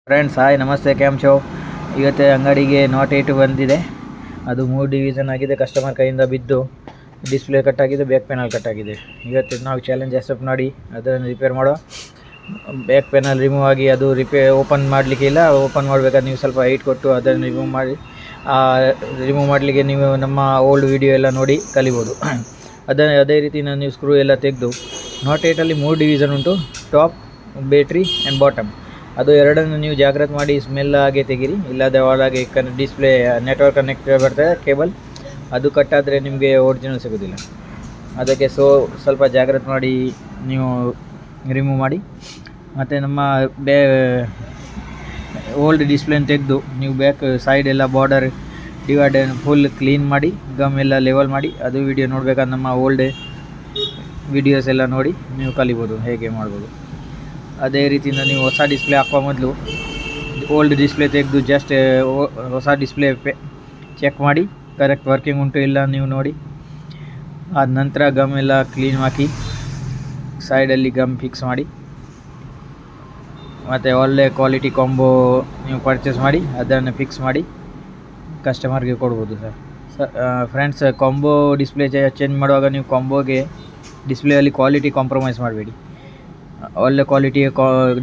Friends hi ನಮಸ್ತೆ, cam show. ಇವತ್ತು ಅಂಗಡಿಗೆ ನಾಟ್ 8 ಬಂದಿದೆ. ಅದು 3 ಡಿವಿಷನ್ ಆಗಿದೆ. ಕಸ್ಟಮರ್ ಕೈಯಿಂದ ಬಿದ್ದು ಡಿಸ್ಪ್ಲೇ ಕಟ್ಟಾಗಿದೆ, ಬ್ಯಾಕ್ ಪ್ಯಾನಲ್ ಕಟ್ಟಾಗಿದೆ. ಇವತ್ತು ನಾವು ಚಾಲೆಂಜ್ ಅಕ್ಸೆಪ್ಟ್ ಮಾಡಿ ಅದನ್ನು ರಿಪೇರ್ ಮಾಡೋ. ಬ್ಯಾಕ್ ಪ್ಯಾನಲ್ ರಿಮೂವ್ ಆಗಿ ಅದು ಓಪನ್ ಮಾಡಲಿಕ್ಕೆ ಇಲ್ಲ. ಓಪನ್ ಮಾಡಬೇಕಾದ್ರೆ ನೀವು ಸ್ವಲ್ಪ ಹೈಟ್ ಕೊಟ್ಟು ಅದನ್ನು ರಿಮೂವ್ ಮಾಡಿ. ರಿಮೂವ್ ಮಾಡಲಿಕ್ಕೆ ನೀವು ನಮ್ಮ ಓಲ್ಡ್ ವಿಡಿಯೋ ಎಲ್ಲ ನೋಡಿ ಕಲಿಬೋದು. ಅದೇ ರೀತಿ ನೀವು ಸ್ಕ್ರೂ ಎಲ್ಲ ತೆಗೆದು ನಾಟ್ 8ಅಲ್ಲಿ 3 ಡಿವಿಷನ್ ಉಂಟು, ಟಾಪ್, ಬ್ಯಾಟ್ರಿ ಆ್ಯಂಡ್ ಬಾಟಮ್. ಅದು ಎರಡನ್ನು ನೀವು ಜಾಗ್ರತೆ ಮಾಡಿ ಸ್ಮೆಲ್ ಆಗಿ ತೆಗೀರಿ. ಇಲ್ಲದೆ ಒಳಗೆ ಡಿಸ್ಪ್ಲೇ ನೆಟ್ವರ್ಕ್ ಕನೆಕ್ಟ್ ಬರ್ತದೆ ಕೇಬಲ್, ಅದು ಕಟ್ಟಾದರೆ ನಿಮಗೆ ಒರಿಜಿನಲ್ ಸಿಗೋದಿಲ್ಲ. ಅದಕ್ಕೆ ಸ್ವಲ್ಪ ಜಾಗ್ರತೆ ಮಾಡಿ ನೀವು ರಿಮೂವ್ ಮಾಡಿ. ಮತ್ತು ನಮ್ಮ ಓಲ್ಡ್ ಡಿಸ್ಪ್ಲೇನ ತೆಗೆದು ನೀವು ಬ್ಯಾಕ್ ಸೈಡ್ ಎಲ್ಲ ಬಾರ್ಡರ್ ಡಿವೈಡರ್ ಫುಲ್ ಕ್ಲೀನ್ ಮಾಡಿ, ಗಮ್ ಎಲ್ಲ ಲೆವೆಲ್ ಮಾಡಿ. ಅದು ವಿಡಿಯೋ ನೋಡಬೇಕಾದ್ರೆ ನಮ್ಮ ಓಲ್ಡ್ ವಿಡಿಯೋಸ್ ಎಲ್ಲ ನೋಡಿ ನೀವು ಕಲಿಬೋದು ಹೇಗೆ ಮಾಡ್ಬೋದು. ಅದೇ ರೀತಿಯಿಂದ ನೀವು ಹೊಸ ಡಿಸ್ಪ್ಲೇ ಹಾಕುವ ಮೊದಲು ಓಲ್ಡ್ ಡಿಸ್ಪ್ಲೇ ತೆಗೆದು ಜಸ್ಟ್ ಹೊಸ ಡಿಸ್ಪ್ಲೇ ಚೆಕ್ ಮಾಡಿ ಕರೆಕ್ಟ್ ವರ್ಕಿಂಗ್ ಉಂಟು ಇಲ್ಲ ನೀವು ನೋಡಿ. ಆದ ನಂತರ ಗಮ್ ಎಲ್ಲ ಕ್ಲೀನ್ ಹಾಕಿ ಸೈಡಲ್ಲಿ ಗಮ್ ಫಿಕ್ಸ್ ಮಾಡಿ. ಮತ್ತು ಒಳ್ಳೆ ಕ್ವಾಲಿಟಿ ಕಾಂಬೋ ನೀವು ಪರ್ಚೇಸ್ ಮಾಡಿ ಅದನ್ನು ಫಿಕ್ಸ್ ಮಾಡಿ ಕಸ್ಟಮರ್ಗೆ ಕೊಡ್ಬೋದು sir. Friends, combo display change ಮಾಡುವಾಗ ನೀವು ಕಾಂಬೋಗೆ ಡಿಸ್ಪ್ಲೇಯಲ್ಲಿ ಕ್ವಾಲಿಟಿ ಕಾಂಪ್ರಮೈಸ್ ಮಾಡಬೇಡಿ. ಒಳ್ಳೆ ಕ್ವಾಲಿಟಿಯ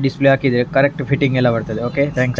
ಡಿಸ್ಪ್ಲೇ ಹಾಕಿದರೆ ಕರೆಕ್ಟ್ ಫಿಟ್ಟಿಂಗ್ ಎಲ್ಲ ಬರ್ತದೆ. Okay, thanks.